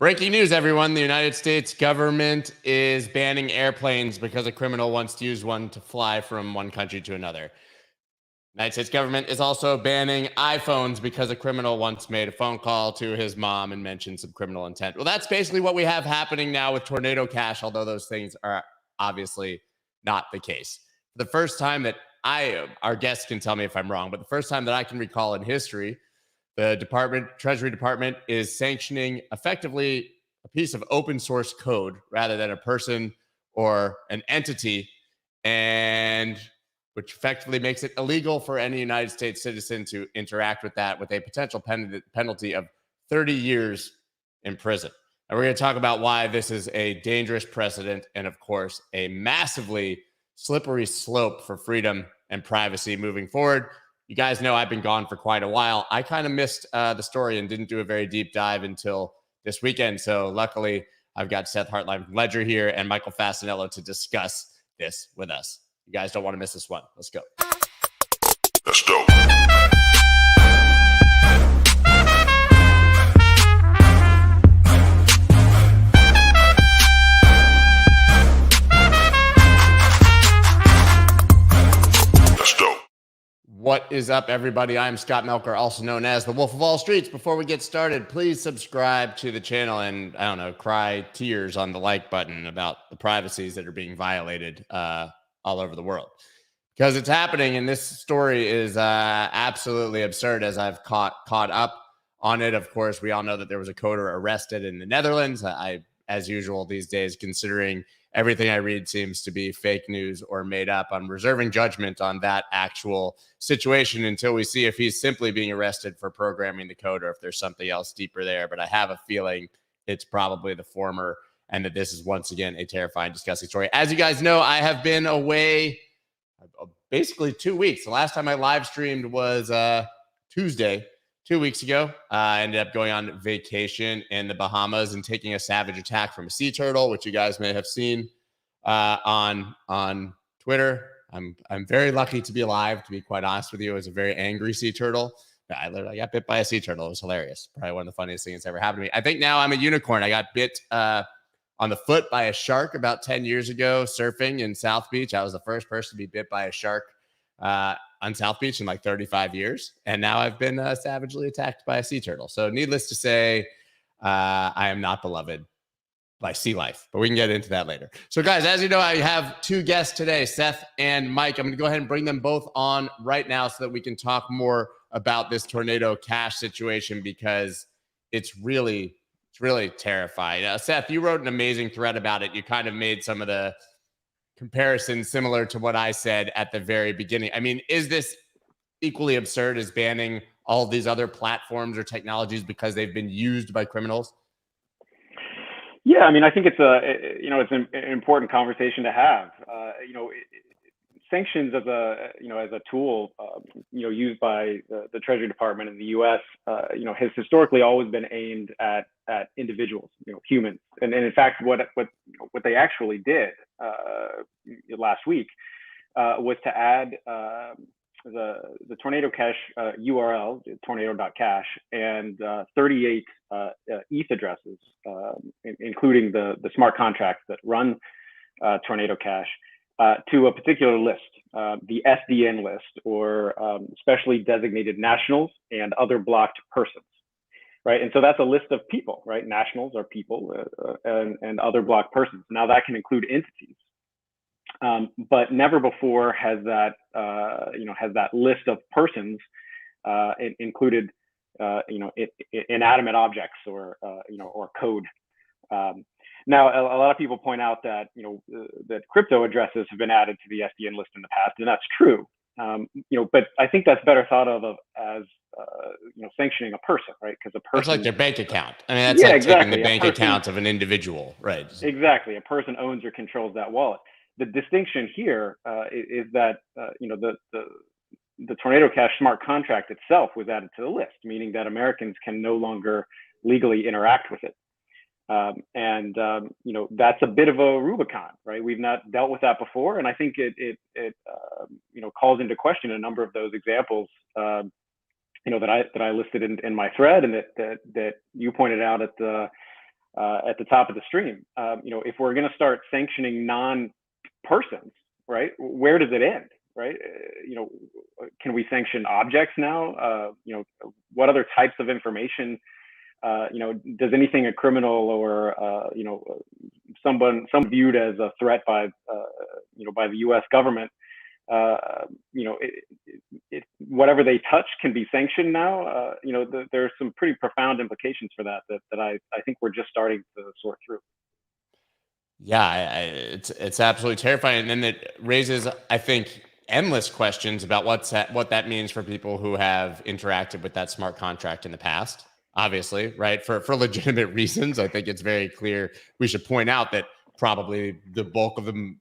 Breaking news, everyone. The United States government is banning airplanes because a criminal wants to use one to fly from one country to another. The United States government is also banning iPhones because a criminal once made a phone call to his mom and mentioned some criminal intent. Well, that's basically what we have happening now with Tornado Cash, although those things are obviously not the case. The first time that our guests can tell me if I'm wrong, but the first time that I can recall in history, the Treasury Department is sanctioning effectively a piece of open source code rather than a person or an entity, and which effectively makes it illegal for any United States citizen to interact with that, with a potential penalty of 30 years in prison. And we're going to talk about why this is a dangerous precedent and, of course, a massively slippery slope for freedom and privacy moving forward. You guys know I've been gone for quite a while. I kind of missed the story and didn't do a very deep dive until this weekend. So luckily, I've got Seth Hertlein from Ledger here and Michael Fasanello to discuss this with us. You guys don't want to miss this one. Let's go. Let's go. What is up, everybody? I'm Scott Melker, also known as the Wolf of All Streets. Before we get started, please subscribe to the channel and, I don't know, cry tears on the like button about the privacies that are being violated all over the world. Because it's happening, and this story is absolutely absurd as I've caught up on it. Of course, we all know that there was a coder arrested in the Netherlands. As usual these days, considering everything I read seems to be fake news or made up, I'm reserving judgment on that actual situation until we see if he's simply being arrested for programming the code or if there's something else deeper there. But I have a feeling it's probably the former, and that this is once again a terrifying, disgusting story. As you guys know, I have been away basically 2 weeks. The last time I live streamed was Tuesday. 2 weeks ago, I ended up going on vacation in the Bahamas and taking a savage attack from a sea turtle, which you guys may have seen on Twitter. I'm very lucky to be alive, to be quite honest with you. It was a very angry sea turtle. I literally got bit by a sea turtle. It was hilarious. Probably one of the funniest things that's ever happened to me. I think now I'm a unicorn. I got bit on the foot by a shark about 10 years ago surfing in South Beach. I was the first person to be bit by a shark on South Beach in like 35 years. And now I've been savagely attacked by a sea turtle. So needless to say, I am not beloved by sea life, but we can get into that later. So guys, as you know, I have two guests today, Seth and Mike. I'm going to go ahead and bring them both on right now so that we can talk more about this Tornado Cash situation, because it's really terrifying. Seth, you wrote an amazing thread about it. You kind of made some of the comparison similar to what I said at the very beginning. I mean, is this equally absurd as banning all of these other platforms or technologies because they've been used by criminals? Yeah, I mean, I think it's an important conversation to have. Sanctions as a tool, used by the Treasury Department in the U.S., has historically always been aimed at individuals, humans. And in fact, what they actually did last week was to add the Tornado Cash URL, tornado.cash, and 38 ETH addresses, including the smart contracts that run Tornado Cash, to a particular list, the SDN list, or specially designated nationals and other blocked persons, right? And so that's a list of people, right? Nationals are people, and other blocked persons. Now that can include entities, but never before has that list of persons included inanimate objects or code. Now, a lot of people point out that that crypto addresses have been added to the SDN list in the past, and that's true. But I think that's better thought of as sanctioning a person, right? Because a person, it's like their bank account. I mean, that's taking the bank account of an individual, right? Exactly. A person owns or controls that wallet. The distinction here is that the Tornado Cash smart contract itself was added to the list, meaning that Americans can no longer legally interact with it. That's a bit of a Rubicon, right? We've not dealt with that before, and I think it calls into question a number of those examples, that I listed in my thread, and that you pointed out at the at the top of the stream. If we're going to start sanctioning non-persons, right, where does it end, right? Can we sanction objects now? What other types of information? Does anything a criminal or someone viewed as a threat by the U.S. government, whatever they touch can be sanctioned now. There's some pretty profound implications for that I think we're just starting to sort through. Yeah, it's absolutely terrifying, and then it raises, I think, endless questions about what that means for people who have interacted with that smart contract in the past. Obviously, right, for legitimate reasons. I think it's very clear. We should point out that probably the bulk of the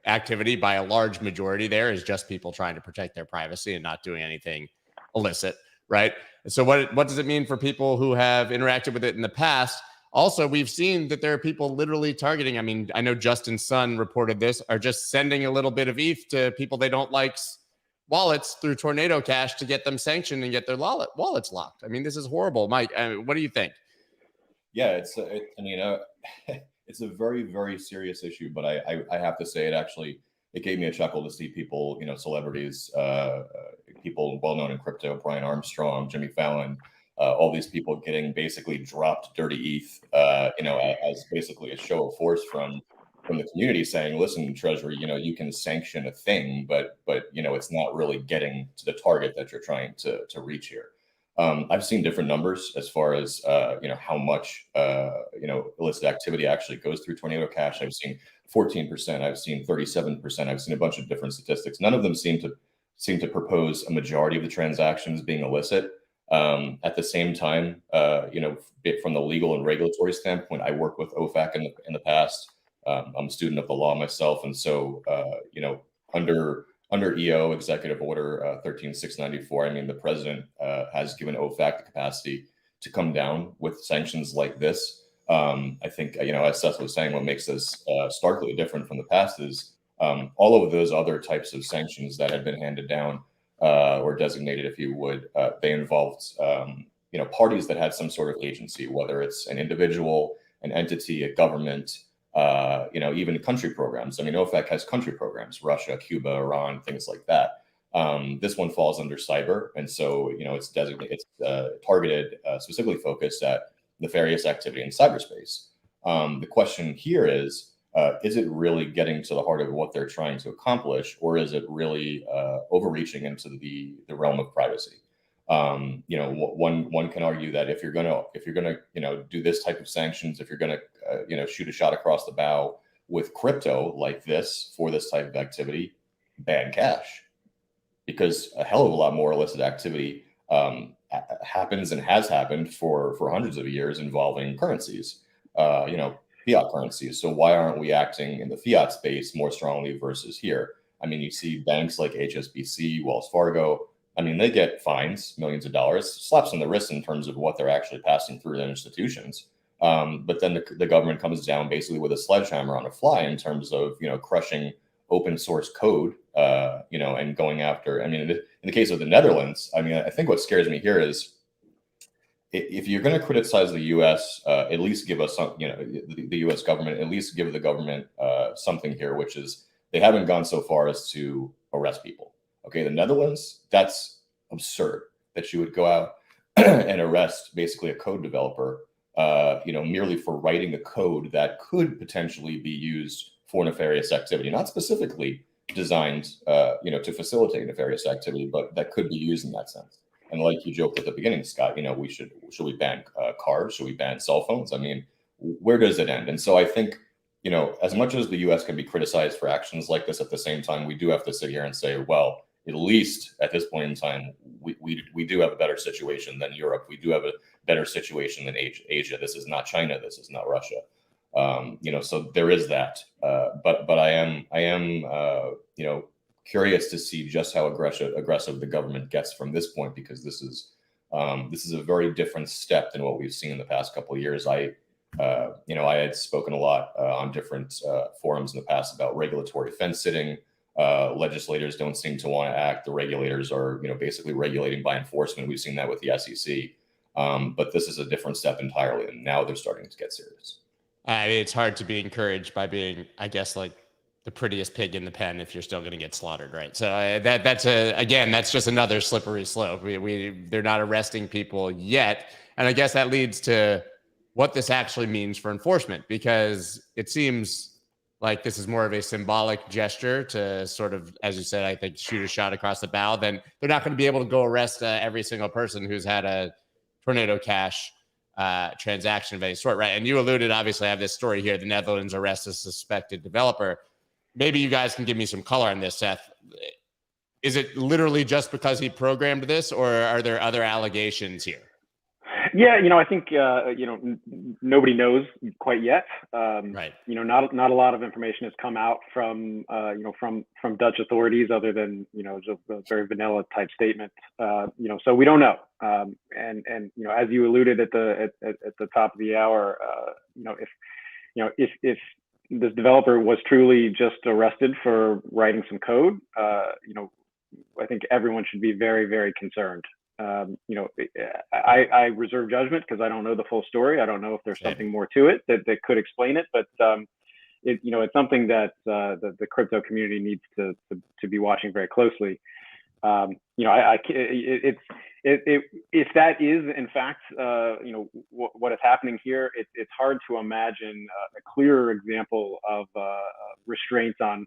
activity, by a large majority, there is just people trying to protect their privacy and not doing anything illicit, right? So what does it mean for people who have interacted with it in the past? Also, we've seen that there are people literally targeting. I mean, I know Justin Sun reported this, are just sending a little bit of ETH to people they don't like's wallets through Tornado Cash to get them sanctioned and get their wallets locked. I mean, this is horrible. Mike, what do you think? Yeah, it's a very, very serious issue, but I have to say it gave me a chuckle to see people, celebrities, people well-known in crypto, Brian Armstrong, Jimmy Fallon, all these people getting basically dropped dirty ETH, as basically a show of force from the community saying, listen, Treasury, you can sanction a thing, but it's not really getting to the target that you're trying to reach here. I've seen different numbers as far as, how much, illicit activity actually goes through Tornado Cash. I've seen 14%. I've seen 37%. I've seen a bunch of different statistics. None of them seem to propose a majority of the transactions being illicit. At the same time, from the legal and regulatory standpoint, I worked with OFAC in the past. I'm a student of the law myself. And so, under EO Executive Order 13694, I mean, the president has given OFAC the capacity to come down with sanctions like this. I think, as Seth was saying, what makes this starkly different from the past is all of those other types of sanctions that had been handed down or designated, if you would, they involved, parties that had some sort of agency, whether it's an individual, an entity, a government, even country programs. I mean, OFAC has country programs, Russia, Cuba, Iran, things like that. This one falls under cyber. And so, it's designated, it's targeted, specifically focused at nefarious activity in cyberspace. The question here is it really getting to the heart of what they're trying to accomplish, or is it really overreaching into the realm of privacy? One can argue that if you're gonna do this type of sanctions, if you're gonna shoot a shot across the bow with crypto like this for this type of activity, ban cash, because a hell of a lot more illicit activity happens and has happened for hundreds of years involving currencies, fiat currencies. So why aren't we acting in the fiat space more strongly versus here? I mean, you see banks like HSBC, Wells Fargo. I mean, they get fines, millions of dollars, slaps on the wrist in terms of what they're actually passing through their institutions. But then the government comes down basically with a sledgehammer on a fly in terms of, crushing open source code, and going after, I mean, in the case of the Netherlands, I mean, I think what scares me here is if you're going to criticize the U.S., at least give us some, the U.S. government, at least give the government something here, which is they haven't gone so far as to arrest people. Okay, the Netherlands, that's absurd that you would go out and arrest basically a code developer, merely for writing a code that could potentially be used for nefarious activity, not specifically designed, to facilitate nefarious activity, but that could be used in that sense. And like you joked at the beginning, Scott, should we ban cars? Should we ban cell phones? I mean, where does it end? And so I think, as much as the U.S. can be criticized for actions like this, at the same time, we do have to sit here and say, well, at least at this point in time, we do have a better situation than Europe. We do have a better situation than Asia. This is not China. This is not Russia. So there is that. But I am curious to see just how aggressive the government gets from this point, because this is a very different step than what we've seen in the past couple of years. I had spoken a lot on different forums in the past about regulatory fence sitting. Legislators don't seem to want to act. The regulators are, basically regulating by enforcement. We've seen that with the SEC. But this is a different step entirely, and now they're starting to get serious. I mean, it's hard to be encouraged by being, I guess, like the prettiest pig in the pen if you're still going to get slaughtered, right? So that's just another slippery slope. They're not arresting people yet, and I guess that leads to what this actually means for enforcement, because it seems like this is more of a symbolic gesture to sort of, as you said, I think, shoot a shot across the bow. Then they're not going to be able to go arrest every single person who's had a Tornado Cash transaction of any sort, right? And you alluded, obviously, I have this story here. The Netherlands arrests a suspected developer. Maybe you guys can give me some color on this, Seth. Is it literally just because he programmed this, or are there other allegations here? Yeah, I think nobody knows quite yet. Right. Not a lot of information has come out from from Dutch authorities, other than just a very vanilla type statement. So we don't know. And as you alluded at the top of the hour, if this developer was truly just arrested for writing some code, I think everyone should be very, very concerned. I reserve judgment because I don't know the full story. I don't know if there's something more to it that could explain it, but it's something that the crypto community needs to be watching very closely. If that is in fact what is happening here, it's hard to imagine a clearer example of restraints on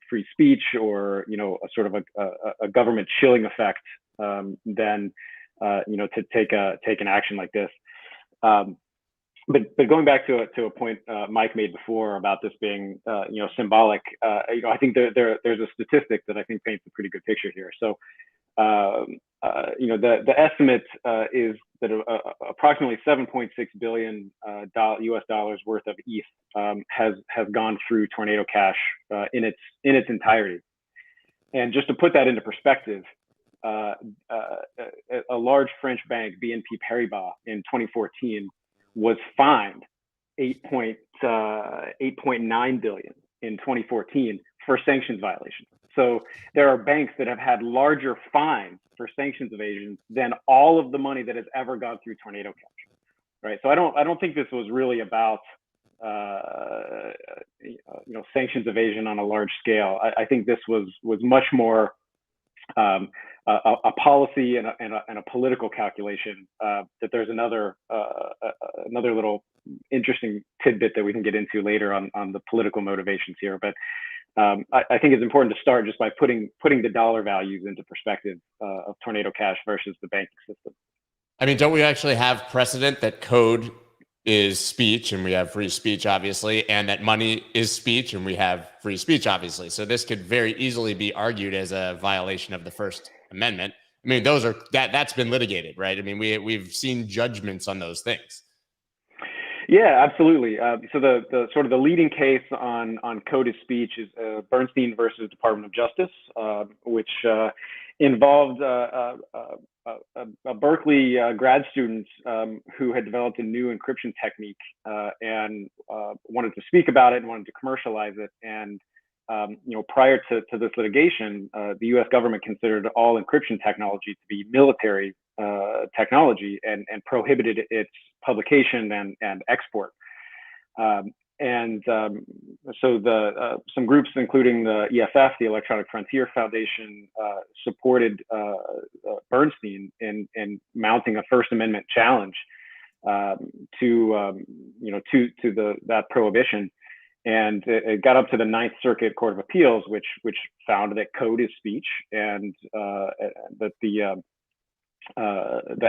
free speech, or a sort of a government chilling effect than to take an action like this. But going back to a point Mike made before about this being symbolic, I think there's a statistic that I think paints a pretty good picture here. So the estimate is that approximately $7.6 billion US dollars worth of ETH has gone through Tornado Cash in its entirety. And just to put that into perspective, a large French bank, BNP Paribas, in 2014 was fined $8.9 billion in 2014 for sanctions violations. So there are banks that have had larger fines for sanctions evasion than all of the money that has ever gone through Tornado Cash, right? So I don't think this was really about sanctions evasion on a large scale. I think this was much more a policy and a political calculation. That there's another little interesting tidbit that we can get into later on the political motivations here, but I think it's important to start just by putting the dollar values into perspective of Tornado Cash versus the banking system. I mean, don't we actually have precedent that code is speech and we have free speech, obviously, and that money is speech and we have free speech, obviously? So this could very easily be argued as a violation of the First Amendment. I mean, that's been litigated, right? I mean, we've seen judgments on those things. Yeah, absolutely. So the sort of the leading case on code as speech is Bernstein versus Department of Justice, which involved a Berkeley grad student who had developed a new encryption technique and wanted to speak about it and wanted to commercialize it. And prior to this litigation, the U.S. government considered all encryption technology to be military technology and prohibited its publication and export. So some groups, including the EFF, the Electronic Frontier Foundation, supported Bernstein in mounting a First Amendment challenge to that prohibition. And it got up to the Ninth Circuit Court of Appeals, which found that code is speech, and that the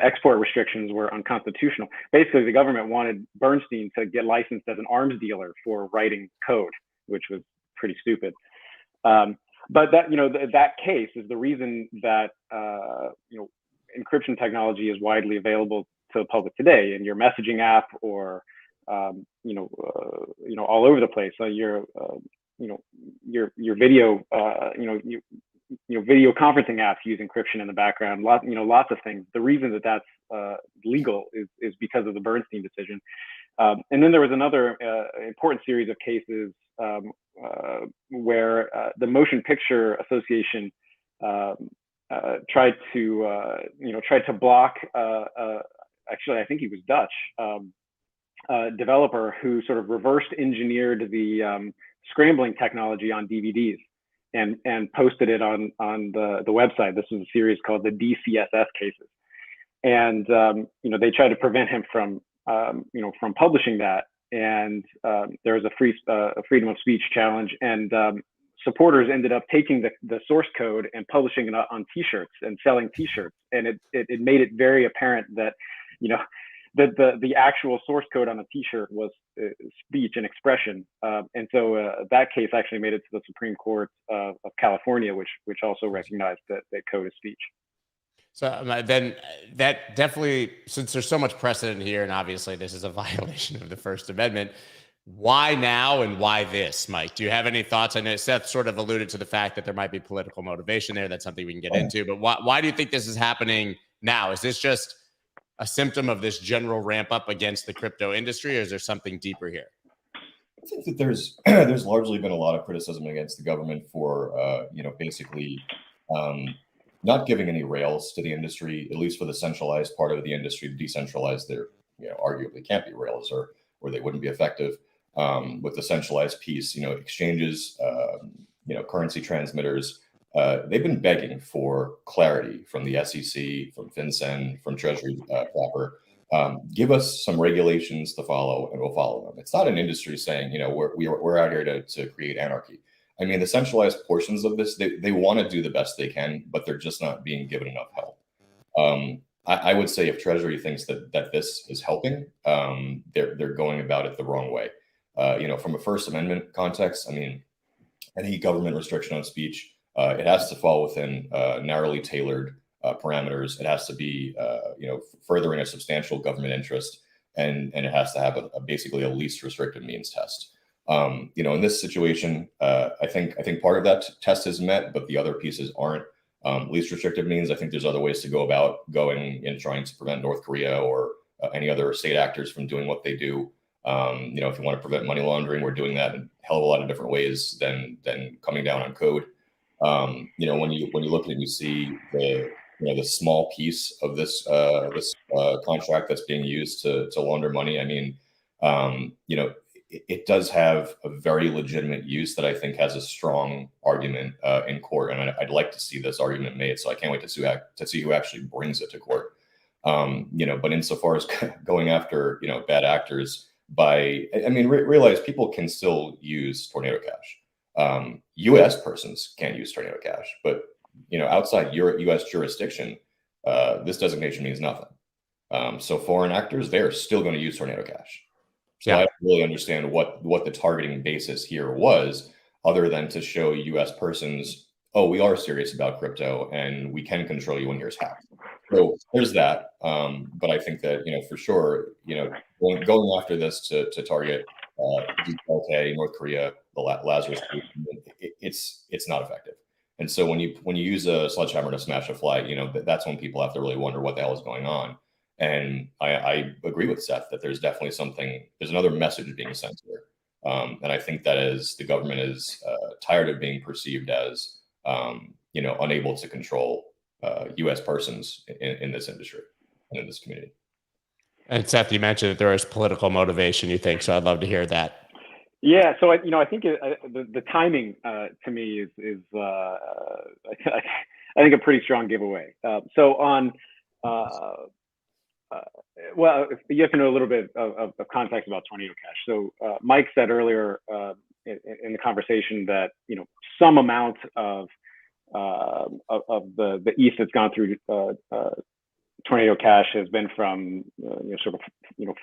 export restrictions were unconstitutional. Basically, the government wanted Bernstein to get licensed as an arms dealer for writing code, which was pretty stupid. But that case is the reason that encryption technology is widely available to the public today in your messaging app, or all over the place. So your video, video conferencing apps use encryption in the background. Lots of things. The reason that that's legal is because of the Bernstein decision. And then there was another important series of cases where the Motion Picture Association tried to block actually I think he was Dutch, developer who sort of reversed engineered the scrambling technology on DVDs and posted it on the website. This was a series called the DCSS cases, and they tried to prevent him from from publishing that. And there was a freedom of speech challenge, and supporters ended up taking the source code and publishing it on T-shirts and selling T-shirts, and it made it very apparent that that the actual source code on a T-shirt was speech and expression, and so that case actually made it to the Supreme Court of California, which also recognized that code is speech. So then that definitely, since there's so much precedent here, and obviously this is a violation of the First Amendment, why now and why this, Mike? Do you have any thoughts? I know Seth sort of alluded to the fact that there might be political motivation there. That's something we can get into. But why do you think this is happening now? Is this just a symptom of this general ramp up against the crypto industry, or is there something deeper here? I think that there's largely been a lot of criticism against the government for basically not giving any rails to the industry, at least for the centralized part of the industry. Decentralized, there arguably can't be rails, or they wouldn't be effective. With the centralized piece, exchanges, currency transmitters, they've been begging for clarity from the SEC, from FinCEN, from Treasury proper. Give us some regulations to follow, and we'll follow them. It's not an industry saying, we're out here to create anarchy. I mean, the centralized portions of this, they want to do the best they can, but they're just not being given enough help. I would say if Treasury thinks that this is helping, they're going about it the wrong way. From a First Amendment context, I mean, any government restriction on speech, it has to fall within narrowly tailored parameters. It has to be, furthering a substantial government interest, and it has to have basically a least restrictive means test. In this situation, I think part of that test is met, but the other pieces aren't. Least restrictive means, I think there's other ways to go about going and trying to prevent North Korea or any other state actors from doing what they do. If you want to prevent money laundering, we're doing that in a hell of a lot of different ways than coming down on code. When you look at it, you see the small piece of this contract that's being used to launder money. I mean, it does have a very legitimate use that I think has a strong argument in court, and I'd like to see this argument made. So I can't wait to see who actually brings it to court. But insofar as going after bad actors, realize people can still use Tornado Cash. U.S. persons can't use Tornado Cash, but outside your U.S. jurisdiction, this designation means nothing. So foreign actors, they're still going to use Tornado Cash. So I don't really understand what the targeting basis here was, other than to show U.S. persons, oh, we are serious about crypto and we can control you when yours hacked. So there's that. But I think that, for sure, going after this to target DPLK, North Korea, the Lazarus group, it's not effective. And so when you use a sledgehammer to smash a flag, that's when people have to really wonder what the hell is going on. And I agree with Seth that there's definitely there's another message being sent here. And I think that is the government is tired of being perceived as, unable to control U.S. persons in this industry and in this community. And Seth, you mentioned that there is political motivation, you think, so I'd love to hear that. Yeah, so I think the timing to me is I think a pretty strong giveaway. So on well, you have to know a little bit of context about Tornado Cash. So Mike said earlier in the conversation that some amount of the ETH that's gone through Tornado Cash has been from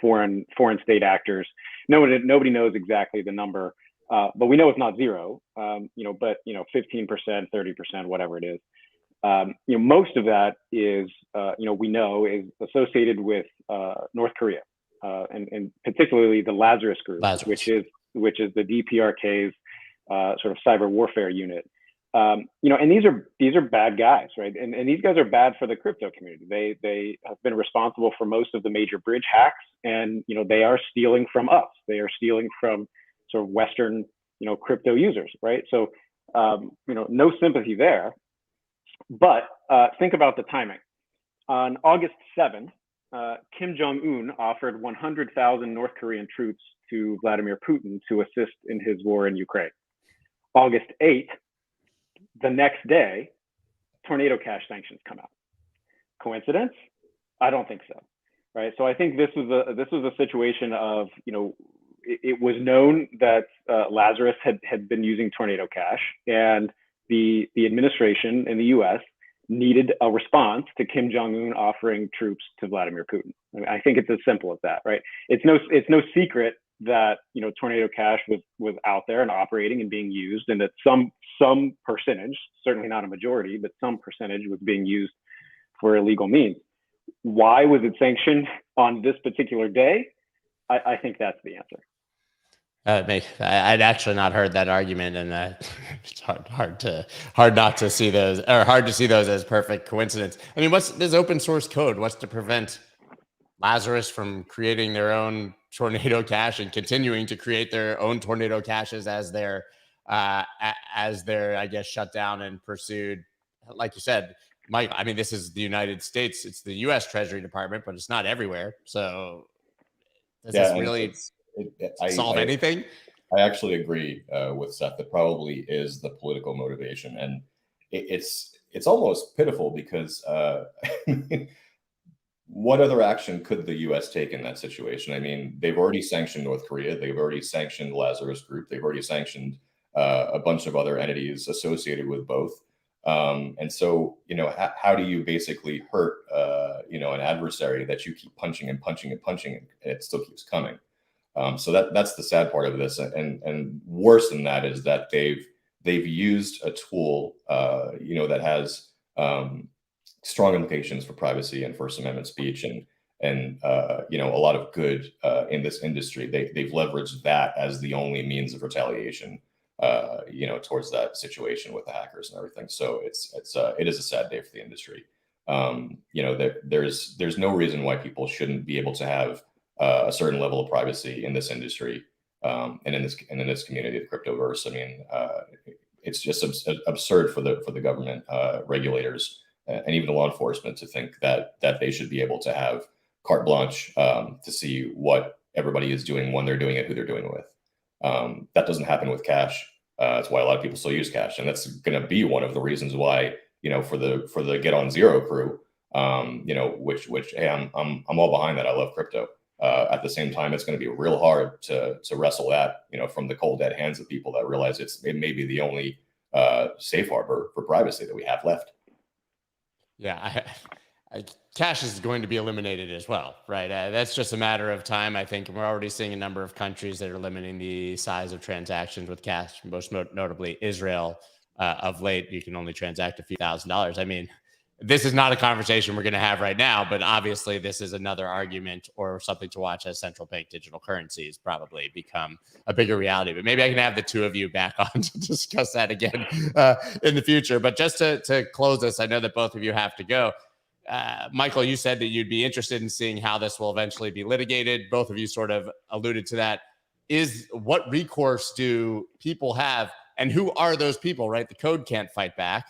foreign state actors. Nobody knows exactly the number, but we know it's not zero. But 15%, 30%, whatever it is. Most of that is we know is associated with North Korea, and particularly the Lazarus group, which is the DPRK's sort of cyber warfare unit. And these are bad guys, right? And these guys are bad for the crypto community. They have been responsible for most of the major bridge hacks, and they are stealing from us. They are stealing from sort of Western crypto users, right? So no sympathy there. But think about the timing. On August 7th, Kim Jong-un offered 100,000 North Korean troops to Vladimir Putin to assist in his war in Ukraine. August 8th, the next day, tornado cash sanctions come out. Coincidence? I don't think so. Right. So I think this was a situation of, it was known that Lazarus had been using tornado cash, and the administration in the U.S. needed a response to Kim Jong-un offering troops to Vladimir Putin. I think it's as simple as that, right? It's no secret that tornado cash was out there and operating and being used, and that some percentage, certainly not a majority, but some percentage was being used for illegal means. Why was it sanctioned on this particular day? I think that's the answer. I'd actually not heard that argument, and it's hard not to see those, or hard to see those as perfect coincidence. I mean, what's this open source code? What's to prevent Lazarus from creating their own tornado cash and continuing to create their own tornado caches as they're I guess shut down and pursued? Like you said, Mike, I mean, this is the United States. It's the U.S. Treasury Department, but it's not everywhere. So does this really solve anything? I actually agree with Seth. That probably is the political motivation, and it's almost pitiful because what other action could the U.S. take in that situation? I mean, they've already sanctioned North Korea. They've already sanctioned Lazarus Group. They've already sanctioned a bunch of other entities associated with both. And so, how do you basically hurt, an adversary that you keep punching and punching and punching, and it still keeps coming? So that's the sad part of this. And worse than that is that they've used a tool, that has strong implications for privacy and First Amendment speech and a lot of good in this industry. They've leveraged that as the only means of retaliation. Towards that situation with the hackers and everything. So it is a sad day for the industry. There's no reason why people shouldn't be able to have a certain level of privacy in this industry and in this community, the cryptoverse. I mean, it's just absurd for the government, regulators, and even the law enforcement to think that they should be able to have carte blanche to see what everybody is doing, when they're doing it, who they're doing it with. That doesn't happen with cash. That's why a lot of people still use cash, and that's going to be one of the reasons why, for the Get on Zero crew, which hey, I'm all behind that. I love crypto. At the same time, it's going to be real hard to wrestle that, from the cold dead hands of people that realize it may be the only safe harbor for privacy that we have left. Yeah, cash is going to be eliminated as well, right? That's just a matter of time. I think we're already seeing a number of countries that are limiting the size of transactions with cash, most notably Israel. Of late, you can only transact a few $1,000s. I mean, this is not a conversation we're going to have right now, but obviously this is another argument or something to watch as central bank digital currencies probably become a bigger reality. But maybe I can have the two of you back on to discuss that again in the future. But just to close this, I know that both of you have to go. Michael, you said that you'd be interested in seeing how this will eventually be litigated. Both of you sort of alluded to that. What recourse do people have, and who are those people, right? The code can't fight back.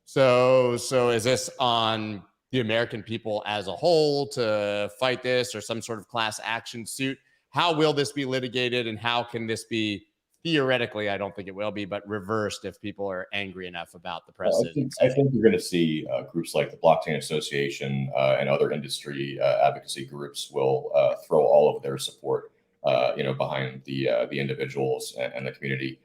So is this on the American people as a whole to fight this, or some sort of class action suit? How will this be litigated, and how can this be theoretically, I don't think it will be, but reversed if people are angry enough about the precedent? I think you're going to see groups like the Blockchain Association and other industry advocacy groups will throw all of their support, behind the individuals and the community.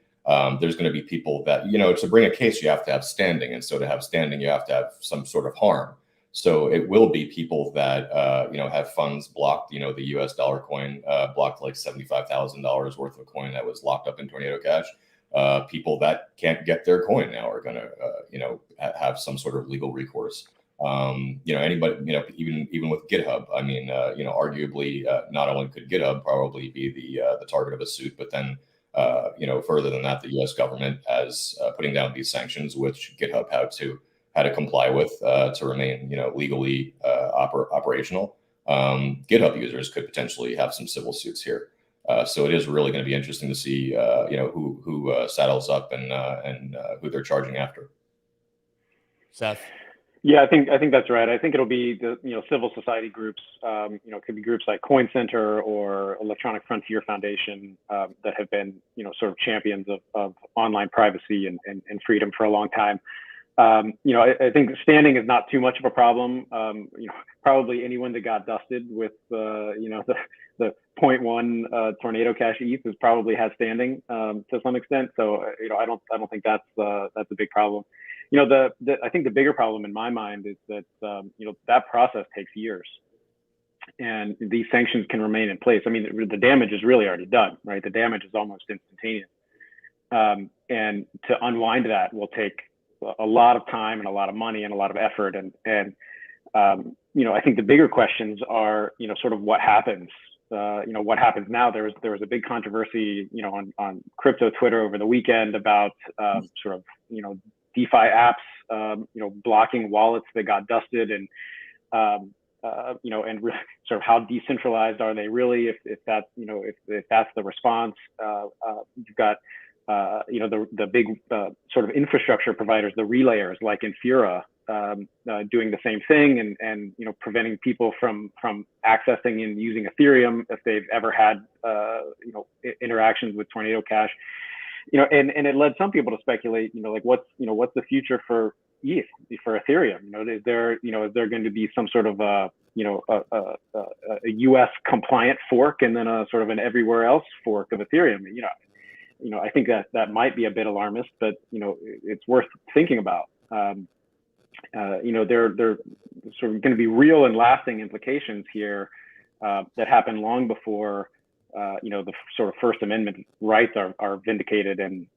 There's going to be people that, to bring a case, you have to have standing. And so to have standing, you have to have some sort of harm. So it will be people that, have funds blocked. The US dollar coin blocked like $75,000 worth of coin that was locked up in tornado cash. People that can't get their coin now are going to, have some sort of legal recourse. Anybody, even with GitHub, I mean, arguably, not only could GitHub probably be the target of a suit, but then, further than that, the U.S. government as putting down these sanctions, which GitHub had to comply with to remain, legally operational. GitHub users could potentially have some civil suits here. So it is really going to be interesting to see, who saddles up and who they're charging after. Seth? Yeah, I think that's right. I think it'll be the civil society groups. It could be groups like Coin Center or Electronic Frontier Foundation that have been sort of champions of online privacy and freedom for a long time. I think standing is not too much of a problem. Probably anyone that got dusted with the 0.1 tornado cash ETH is probably has standing to some extent. So I don't think that's a big problem. I think the bigger problem in my mind is that that process takes years, and these sanctions can remain in place. I mean, the damage is really already done, right? The damage is almost instantaneous, and to unwind that will take a lot of time and a lot of money and a lot of effort. And I think the bigger questions are sort of what happens. What happens now. There was a big controversy on crypto Twitter over the weekend about sort of DeFi apps, blocking wallets that got dusted, and sort of how decentralized are they really? If that's the response, you've got the big sort of infrastructure providers, the relayers like Infura, doing the same thing and preventing people from accessing and using Ethereum if they've ever had interactions with Tornado Cash. And it led some people to speculate, like what's the future for ETH, for Ethereum? Is there going to be some sort of a US compliant fork and then a sort of an everywhere else fork of Ethereum? I think that might be a bit alarmist, but it's worth thinking about. There sort of going to be real and lasting implications here that happen long before the sort of First Amendment rights are vindicated in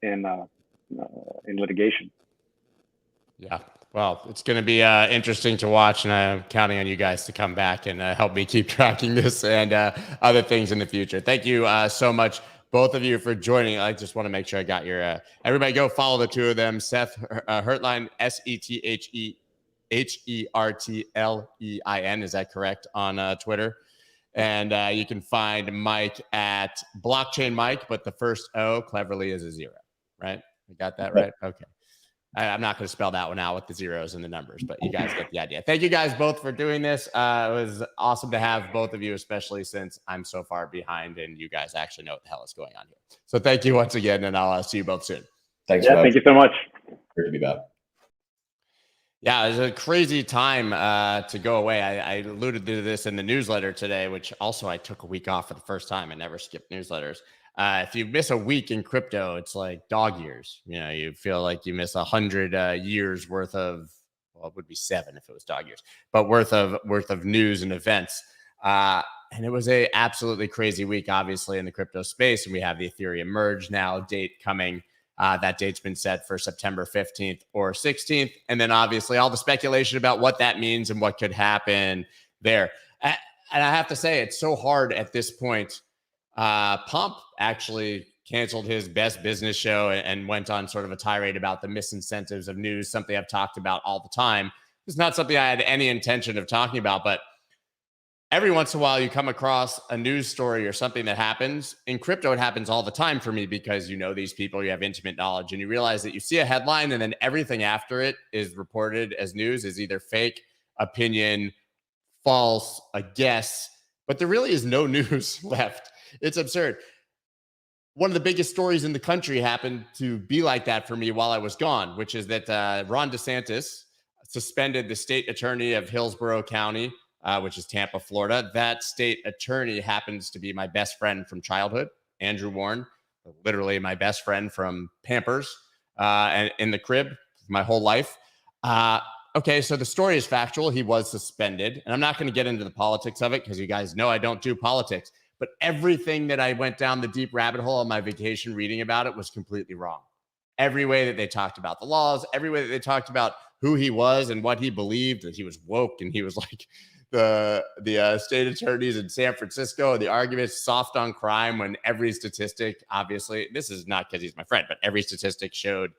litigation. Yeah, well, it's going to be interesting to watch, and I'm counting on you guys to come back and help me keep tracking this and other things in the future. Thank you so much, both of you, for joining. I just want to make sure I got your everybody go follow the two of them, Seth Hertlein, SETHERTLEIN. Is that correct on Twitter? And you can find Mike at Blockchain Mike, but the first O cleverly is a 0, right? I got that right? Okay. I'm not going to spell that one out with the zeros and the numbers, but you guys get the idea. Thank you guys both for doing this. It was awesome to have both of you, especially since I'm so far behind and you guys actually know what the hell is going on here. So thank you once again, and I'll see you both soon. Thanks. Yeah, thank you so much. Great to be back. Yeah, it was a crazy time to go away. I alluded to this in the newsletter today, which also I took a week off for the first time. I never skipped newsletters. If you miss a week in crypto, it's like dog years. You feel like you miss 100 years worth of, well, it would be 7 if it was dog years, but worth of news and events. And it was a absolutely crazy week, obviously, in the crypto space. And we have the Ethereum merge now date coming. That date's been set for September 15th or 16th. And then obviously all the speculation about what that means and what could happen there. And I have to say, it's so hard at this point. Pump actually canceled his best business show and went on sort of a tirade about the misincentives of news, something I've talked about all the time. It's not something I had any intention of talking about, but every once in a while you come across a news story or something that happens. In crypto, it happens all the time for me because these people, you have intimate knowledge, and you realize that you see a headline and then everything after it is reported as news is either fake, opinion, false, a guess, but there really is no news left. It's absurd. One of the biggest stories in the country happened to be like that for me while I was gone, which is that Ron DeSantis suspended the state attorney of Hillsborough County, which is Tampa, Florida. That state attorney happens to be my best friend from childhood, Andrew Warren, literally my best friend from Pampers and in the crib my whole life. Okay, so the story is factual. He was suspended, and I'm not going to get into the politics of it because you guys know I don't do politics. But everything that I went down the deep rabbit hole on my vacation reading about it was completely wrong. Every way that they talked about the laws, every way that they talked about who he was and what he believed, that he was woke and he was like the state attorneys in San Francisco, the arguments soft on crime, when every statistic, obviously, this is not because he's my friend, but every statistic showed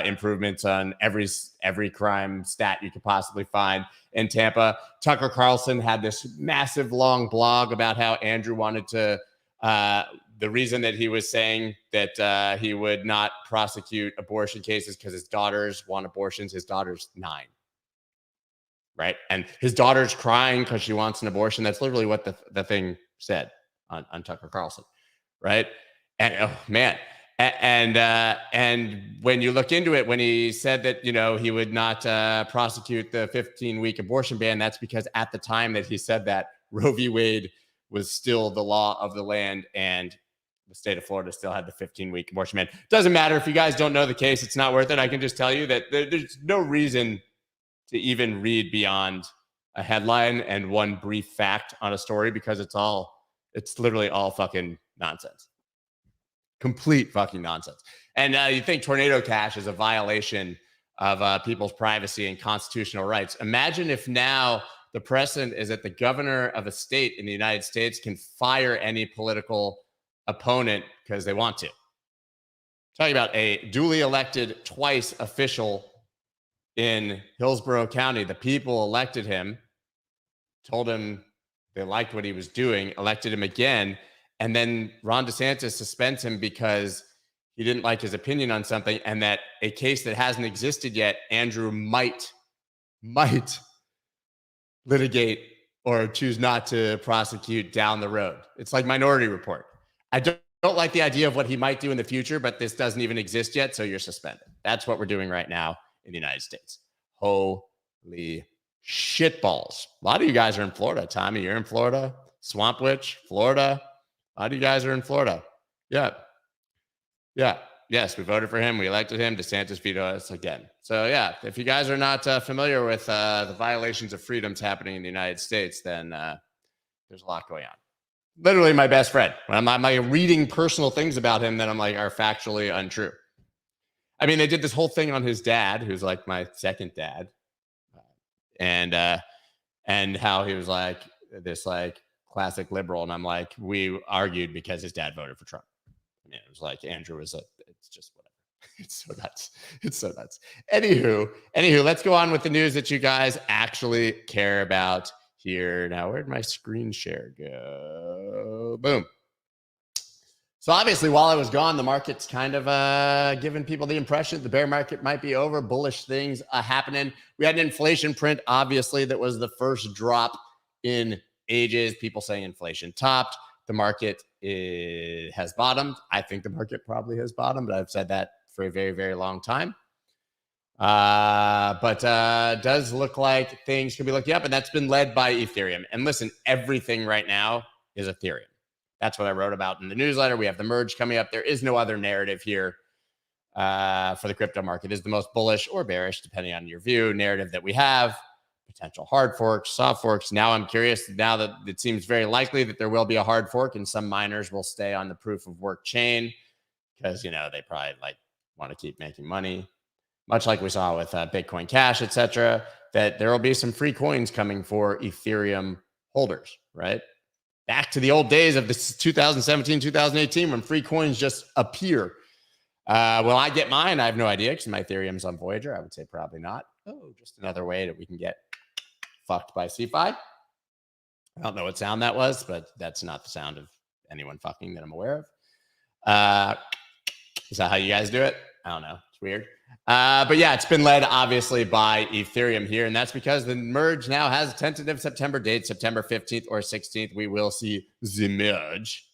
improvements on every crime stat you could possibly find in Tampa. Tucker Carlson had this massive long blog about how Andrew wanted to, the reason that he was saying that he would not prosecute abortion cases because his daughters want abortions. His daughter's 9. right? And his daughter's crying because she wants an abortion. That's literally what the thing said on Tucker Carlson, right? And oh man, and when you look into it, when he said that he would not prosecute the 15-week abortion ban, that's because at the time that he said that, Roe v. Wade was still the law of the land, and the state of Florida still had the 15-week abortion ban. Doesn't matter if you guys don't know the case; it's not worth it. I can just tell you that there's no reason to even read beyond a headline and one brief fact on a story, because it's literally all fucking nonsense. Complete fucking nonsense. And you think Tornado Cash is a violation of people's privacy and constitutional rights. Imagine if now the precedent is that the governor of a state in the United States can fire any political opponent because they want to. Talking about a duly elected twice official in Hillsborough County. The people elected him, told him they liked what he was doing, elected him again, and then Ron DeSantis suspends him because he didn't like his opinion on something, and that a case that hasn't existed yet, Andrew might litigate or choose not to prosecute down the road. It's like Minority Report. I don't like the idea of what he might do in the future, but this doesn't even exist yet, so you're suspended. That's what we're doing right now in the United States. Holy shitballs. A lot of you guys are in Florida. Tommy, you're in Florida. Swamp Witch, Florida. A lot of you guys are in Florida. Yeah. Yes, we voted for him. We elected him. DeSantis vetoed us again. So yeah, if you guys are not familiar with the violations of freedoms happening in the United States, then there's a lot going on. Literally my best friend. When I'm reading personal things about him that I'm like are factually untrue. I mean, they did this whole thing on his dad, who's like my second dad, and how he was like this like classic liberal, and I'm like, we argued because his dad voted for Trump. I mean, it was like Andrew was it's just whatever. It's so nuts. Anywho, let's go on with the news that you guys actually care about here. Now, where'd my screen share go? Boom. So obviously, while I was gone, the market's kind of giving people the impression the bear market might be over. Bullish things happening. We had an inflation print, obviously, that was the first drop in ages. People saying inflation topped. The market has bottomed. I think the market probably has bottomed, but I've said that for a very, very long time. But does look like things could be looking up, and that's been led by Ethereum. And listen, everything right now is Ethereum. That's what I wrote about in the newsletter. We have the merge coming up. There is no other narrative here for the crypto market. It is the most bullish or bearish, depending on your view, narrative that we have. Potential hard forks, soft forks. Now I'm curious, now that it seems very likely that there will be a hard fork and some miners will stay on the proof of work chain because, they probably want to keep making money. Much like we saw with Bitcoin Cash, etc., that there will be some free coins coming for Ethereum holders, right? Back to the old days of this 2017, 2018, when free coins just appear. Will I get mine? I have no idea because my Ethereum's on Voyager. I would say probably not. Oh, just another way that we can get fucked by CeFi. I don't know what sound that was, but that's not the sound of anyone fucking that I'm aware of. Is that how you guys do it? I don't know. It's weird. But yeah, it's been led obviously by Ethereum here. And that's because the merge now has a tentative September date, September 15th or 16th. We will see the merge.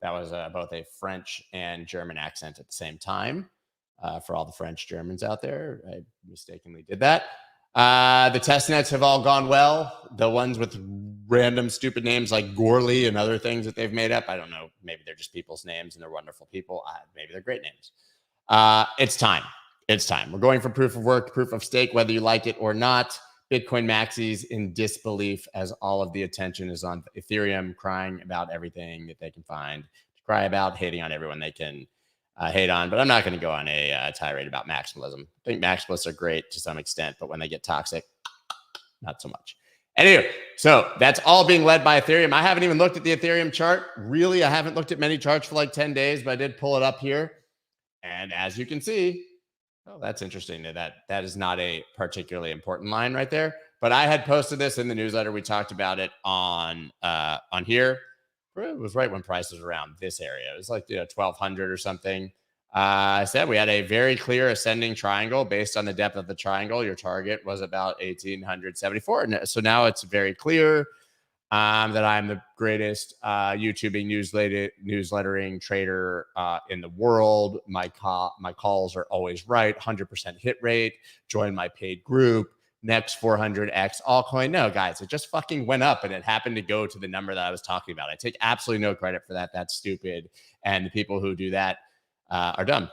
That was both a French and German accent at the same time. For all the French Germans out there, I mistakenly did that. The test nets have all gone well. The ones with random stupid names like Gorley and other things that they've made up, I don't know. Maybe they're just people's names and they're wonderful people. Maybe they're great names. It's time. It's time. We're going for proof of work, proof of stake, whether you like it or not. Bitcoin maxis in disbelief as all of the attention is on Ethereum, crying about everything that they can find to cry about, hating on everyone they can hate on. But I'm not going to go on a tirade about maximalism. I think maximalists are great to some extent, but when they get toxic, not so much. Anyway, so that's all being led by Ethereum. I haven't even looked at the Ethereum chart. Really, I haven't looked at many charts for like 10 days, but I did pull it up here. And as you can see, oh, that's interesting. That is not a particularly important line right there. But I had posted this in the newsletter. We talked about it on here. It was right when prices were around this area. It was like 1,200 or something. I said we had a very clear ascending triangle based on the depth of the triangle. Your target was about 1,874. And so now it's very clear that I'm the greatest YouTubing newslettering trader in the world. My calls are always right, 100% hit rate. Join my paid group. Next 400x altcoin. No, guys, it just fucking went up and it happened to go to the number that I was talking about. I take absolutely no credit for that. That's stupid. And the people who do that are dumb.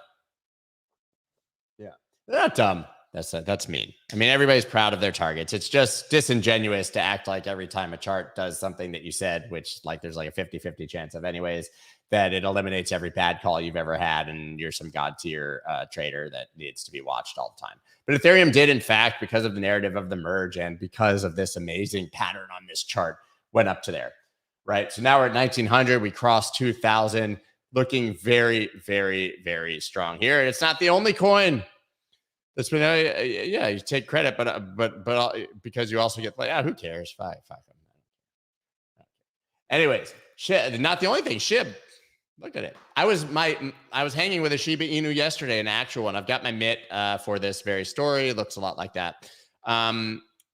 Yeah, they're not dumb. That's mean. I mean, everybody's proud of their targets. It's just disingenuous to act like every time a chart does something that you said, which like there's like a 50-50 chance of anyways, that it eliminates every bad call you've ever had and you're some god tier trader that needs to be watched all the time. But Ethereum did, in fact, because of the narrative of the merge and because of this amazing pattern on this chart, went up to there, right? So now we're at 1900. We crossed 2000, looking very, very, very strong here. And it's not the only coin that's been, yeah, you take credit, but because you also get like, who cares? Fuck them. Anyways, Shib, not the only thing. Shib, look at it. I was hanging with a Shiba Inu yesterday, an actual one. I've got my mitt for this very story. It looks a lot like that.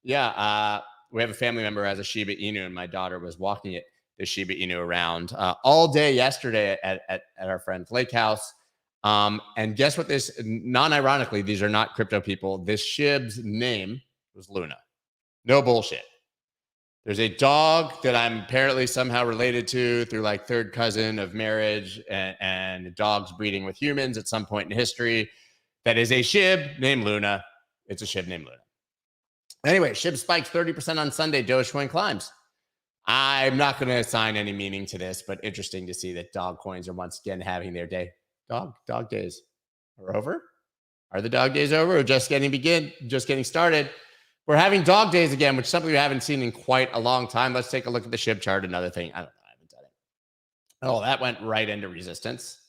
We have a family member who has a Shiba Inu, and my daughter was walking the Shiba Inu around all day yesterday at our friend's lake house. And guess what? This, non-ironically, these are not crypto people. This Shib's name was Luna. No bullshit. There's a dog that I'm apparently somehow related to through like third cousin of marriage and dogs breeding with humans at some point in history. That is a Shib named Luna. It's a Shib named Luna. Anyway, Shib spikes 30% on Sunday. Dogecoin climbs. I'm not going to assign any meaning to this, but interesting to see that dog coins are once again having their day. Dog days are over. Are the dog days over or just getting started? We're having dog days again, which is something we haven't seen in quite a long time. Let's take a look at the Shib chart. Another thing. I don't know. I haven't done it. Oh, that went right into resistance.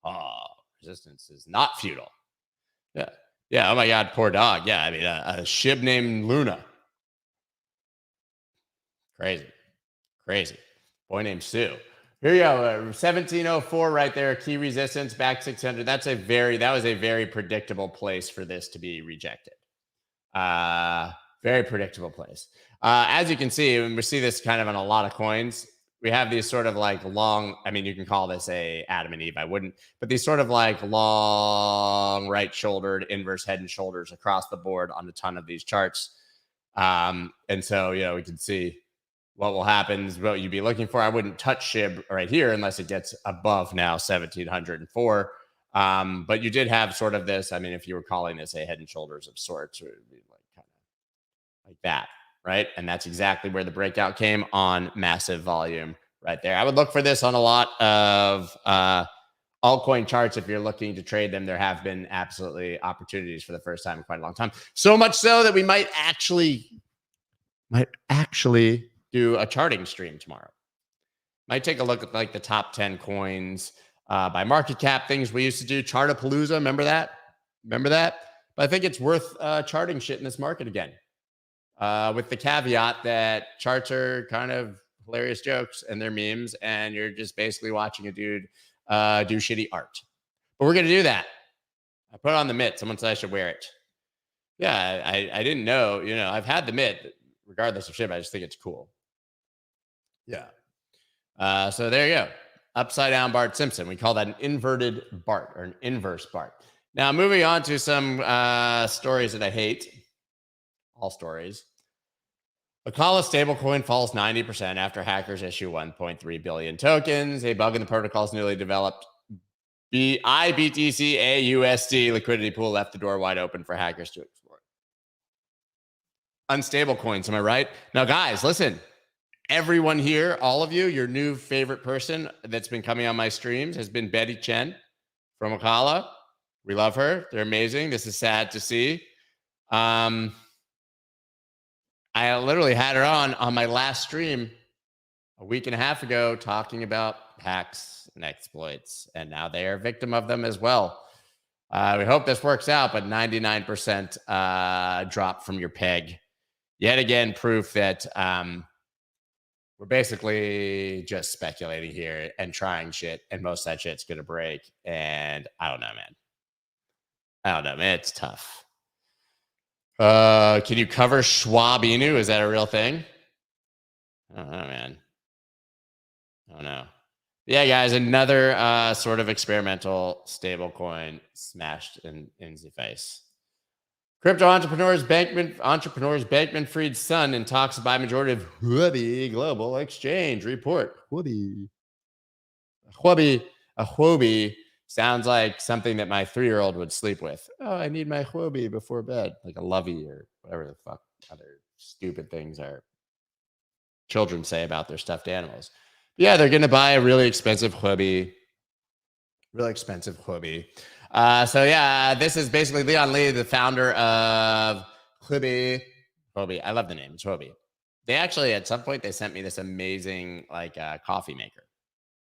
Oh, resistance is not futile. Yeah. Yeah. Oh my God. Poor dog. Yeah. I mean, a Shib named Luna. Crazy. Boy named Sue. Here you go. 1704 right there. Key resistance back 600. That was a very predictable place for this to be rejected. Very predictable place. As you can see, and we see this kind of on a lot of coins, we have these sort of like long, I mean, you can call this a Adam and Eve, I wouldn't, but these sort of like long right shouldered inverse head and shoulders across the board on a ton of these charts. And so, we can see what will happen is what you'd be looking for. I wouldn't touch Shib right here unless it gets above now 1704. But you did have sort of this, I mean, if you were calling this a head and shoulders of sorts, it would be like kind of like that, right? And that's exactly where the breakout came on massive volume right there. I would look for this on a lot of altcoin charts. If you're looking to trade them, there have been absolutely opportunities for the first time in quite a long time. So much so that we might actually do a charting stream tomorrow. Might take a look at like the top 10 coins by market cap, things we used to do. Chartapalooza, remember that? But I think it's worth charting shit in this market again. With the caveat that charts are kind of hilarious jokes and they're memes, and you're just basically watching a dude do shitty art. But we're going to do that. I put it on the mitt. Someone said I should wear it. Yeah, I didn't know. I've had the mitt, regardless of shit. I just think it's cool. Yeah. So there you go. Upside down Bart Simpson. We call that an inverted Bart or an inverse Bart. Now, moving on to some stories that I hate. All stories. Acala stablecoin falls 90% after hackers issue 1.3 billion tokens. A bug in the protocol's newly developed IBTC AUSD liquidity pool left the door wide open for hackers to explore. Unstable coins, am I right? Now, guys, listen. Everyone here, all of you, your new favorite person that's been coming on my streams has been Betty Chen from Acala. We love her. They're amazing. This is sad to see. I literally had her on my last stream a week and a half ago talking about hacks and exploits, and now they are a victim of them as well. We hope this works out, but 99% drop from your peg. Yet again, proof that we're basically just speculating here and trying shit, and most of that shit's gonna break. And I don't know, man. It's tough. Can you cover Schwab Inu? Is that a real thing? I don't know, man. I don't know. Yeah, guys, another sort of experimental stablecoin smashed in the face. Crypto entrepreneurs Bankman-Fried's son in talks to buy majority of Huobi Global Exchange report. Huobi sounds like something that my 3-year-old would sleep with. Oh, I need my Huobi before bed, like a lovey or whatever the fuck other stupid things are children say about their stuffed animals. But yeah, they're going to buy a really expensive Huobi. So yeah, this is basically Leon Lee, the founder of Huobi. I love the name. It's Huobi. They actually, at some point, they sent me this amazing coffee maker.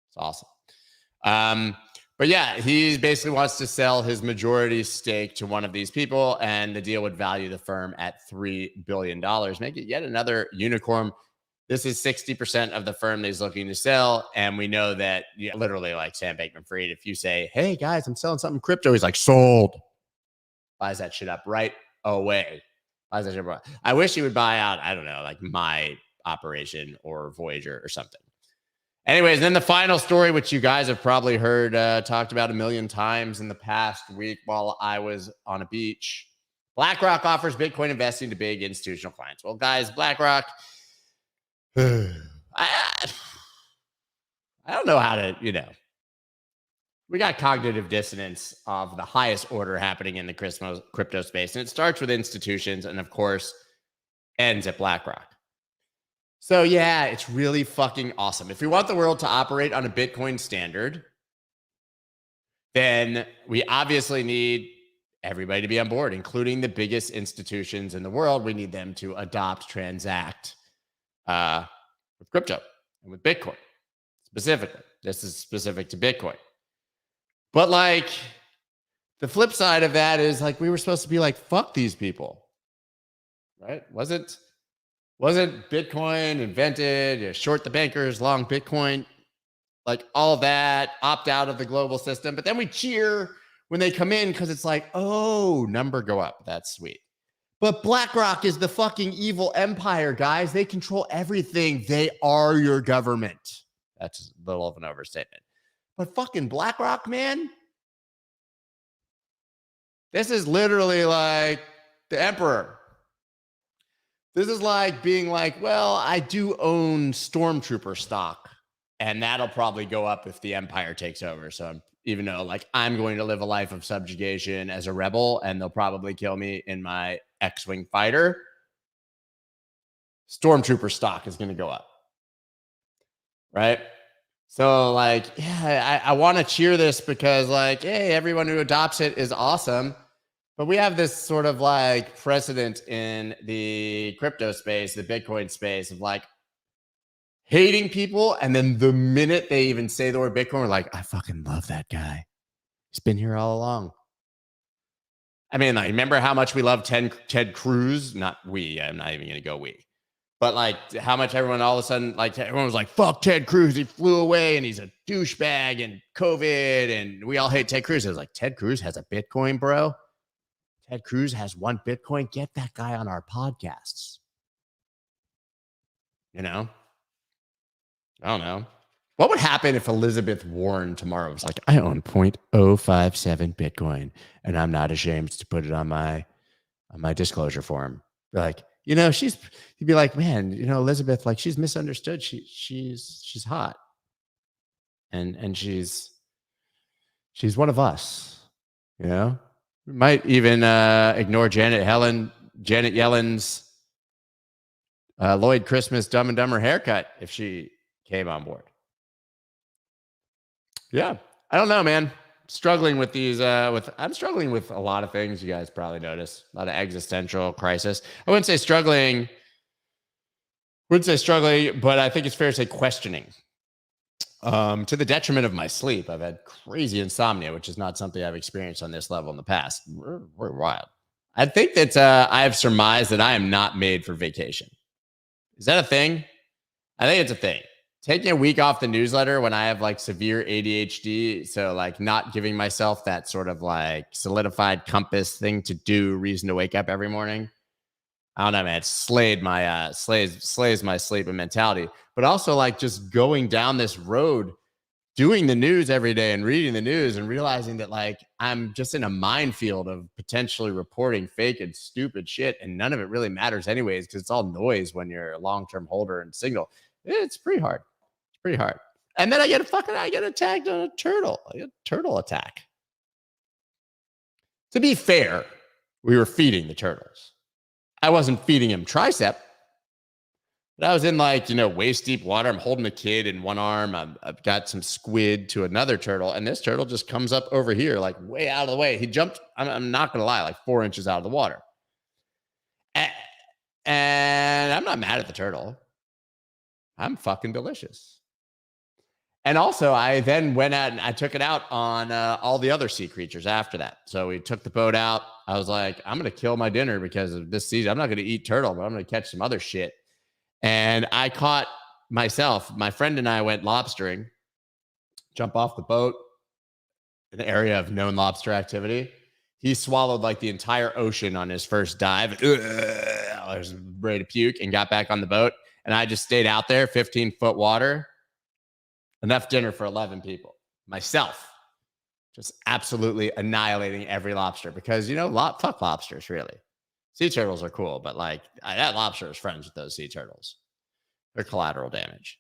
It's awesome. But yeah, he basically wants to sell his majority stake to one of these people, and the deal would value the firm at $3 billion. Make it yet another unicorn. This is 60% of the firm that he's looking to sell. And we know that literally like Sam Bankman-Fried, if you say, hey guys, I'm selling something crypto, he's like, sold. Buys that shit up right away. I wish he would buy out, I don't know, like my operation or Voyager or something. Anyways, then the final story, which you guys have probably heard talked about a million times in the past week while I was on a beach. BlackRock offers Bitcoin investing to big institutional clients. Well, guys, BlackRock, I don't know how to, we got cognitive dissonance of the highest order happening in the crypto space. And it starts with institutions and, of course, ends at BlackRock. So, yeah, it's really fucking awesome. If we want the world to operate on a Bitcoin standard, then we obviously need everybody to be on board, including the biggest institutions in the world. We need them to adopt, transact with crypto and with Bitcoin specifically. This is specific to Bitcoin. But like the flip side of that is like we were supposed to be like, fuck these people, right? Wasn't Bitcoin invented, short the bankers, long Bitcoin, like all that, opt out of the global system. But then we cheer when they come in because it's like, oh, number go up. That's sweet. But BlackRock is the fucking evil empire, guys. They control everything. They are your government. That's a little of an overstatement. But fucking BlackRock, man, this is literally like the emperor. This is like being like, well, I do own Stormtrooper stock, and that'll probably go up if the empire takes over. So even though like I'm going to live a life of subjugation as a rebel, and they'll probably kill me in my X-Wing fighter, Stormtrooper stock is going to go up. Right? So like, yeah, I want to cheer this because like, hey, everyone who adopts it is awesome. But we have this sort of like precedent in the crypto space, the Bitcoin space of like hating people. And then the minute they even say the word Bitcoin, we're like, I fucking love that guy. He's been here all along. I mean, like, remember how much we love Ted Cruz? Not we. I'm not even going to go we. But like how much everyone all of a sudden, like everyone was like, fuck Ted Cruz. He flew away and he's a douchebag and COVID and we all hate Ted Cruz. It was like, Ted Cruz has a Bitcoin, bro. Ted Cruz has one Bitcoin. Get that guy on our podcasts. I don't know. What would happen if Elizabeth Warren tomorrow was like, I own 0.057 Bitcoin and I'm not ashamed to put it on my disclosure form. Like, you'd be like, man, Elizabeth, like she's misunderstood. She's hot. And she's one of us, We might even ignore Janet Yellen's Lloyd Christmas Dumb and Dumber haircut if she came on board. Yeah, I don't know, man. Struggling with these. I'm struggling with a lot of things. You guys probably notice a lot of existential crisis. I wouldn't say struggling. But I think it's fair to say questioning. To the detriment of my sleep, I've had crazy insomnia, which is not something I've experienced on this level in the past. We're wild. I think that I have surmised that I am not made for vacation. Is that a thing? I think it's a thing. Taking a week off the newsletter when I have like severe ADHD, so like not giving myself that sort of like solidified compass thing to do, reason to wake up every morning. I don't know, man. It slays my sleep and mentality. But also like just going down this road, doing the news every day and reading the news and realizing that like I'm just in a minefield of potentially reporting fake and stupid shit, and none of it really matters anyways because it's all noise when you're a long-term holder and signal. It's pretty hard. It's pretty hard. And then I get attacked on a turtle. I get a turtle attack. To be fair, we were feeding the turtles. I wasn't feeding him tricep. But I was in like, waist deep water. I'm holding a kid in one arm. I've got some squid to another turtle. And this turtle just comes up over here, like way out of the way. He jumped, I'm not going to lie, like 4 inches out of the water. And I'm not mad at the turtle. I'm fucking delicious. And also, I then went out and I took it out on all the other sea creatures after that. So we took the boat out. I was like, I'm going to kill my dinner because of this season. I'm not going to eat turtle, but I'm going to catch some other shit. And I caught myself. My friend and I went lobstering, jump off the boat, an area of known lobster activity. He swallowed like the entire ocean on his first dive. I was ready to puke and got back on the boat. And I just stayed out there, 15-foot water. Enough dinner for 11 people. Myself, just absolutely annihilating every lobster because, fuck lobsters, really. Sea turtles are cool, but like that lobster is friends with those sea turtles. They're collateral damage.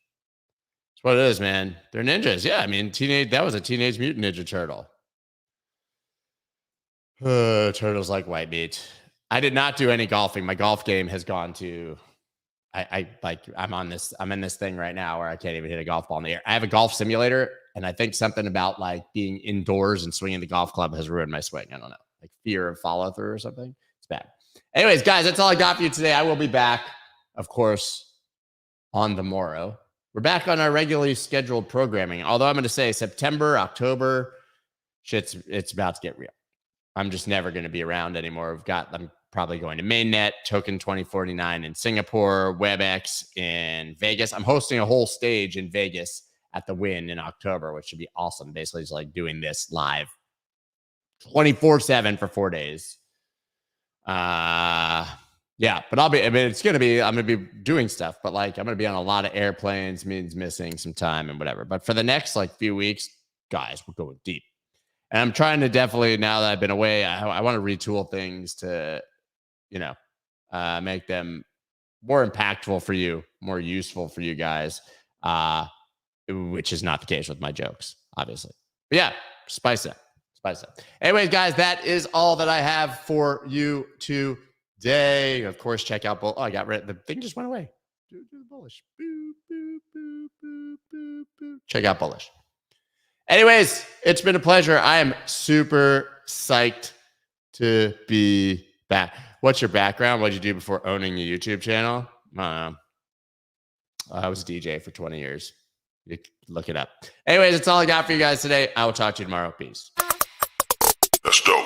That's what it is, man. They're ninjas. Yeah, I mean, that was a Teenage Mutant Ninja Turtle. Turtles like white meat. I did not do any golfing. My golf game has gone to I'm in this thing right now where I can't even hit a golf ball in the air. I have a golf simulator, and I think something about like being indoors and swinging the golf club has ruined my swing. I don't know, like fear of follow through or something. It's bad. Anyways, guys, that's all I got for you today. I will be back, of course, on the morrow. We're back on our regularly scheduled programming. Although I'm going to say September, October, it's about to get real. I'm just never going to be around anymore. I'm probably going to Mainnet, Token 2049 in Singapore, WebEx in Vegas. I'm hosting a whole stage in Vegas at the Wynn in October, which should be awesome. Basically, it's like doing this live 24/7 for 4 days. Yeah, but I'm going to be doing stuff, but like I'm going to be on a lot of airplanes, means missing some time and whatever. But for the next like few weeks, guys, we're going deep. And I'm trying to definitely, now that I've been away, I want to retool things to, make them more impactful for you, more useful for you guys, which is not the case with my jokes, obviously. But yeah, spice it up. Anyways, guys, that is all that I have for you today. Of course, check out Bullish. Oh, I got rid of the thing, just went away. Do Bullish. Boop, boop, boop, boop, boop, boop. Check out Bullish. Anyways, it's been a pleasure. I am super psyched to be back. What's your background? What did you do before owning a YouTube channel? I was a DJ for 20 years. You can look it up. Anyways, that's all I got for you guys today. I will talk to you tomorrow. Peace. Let's go.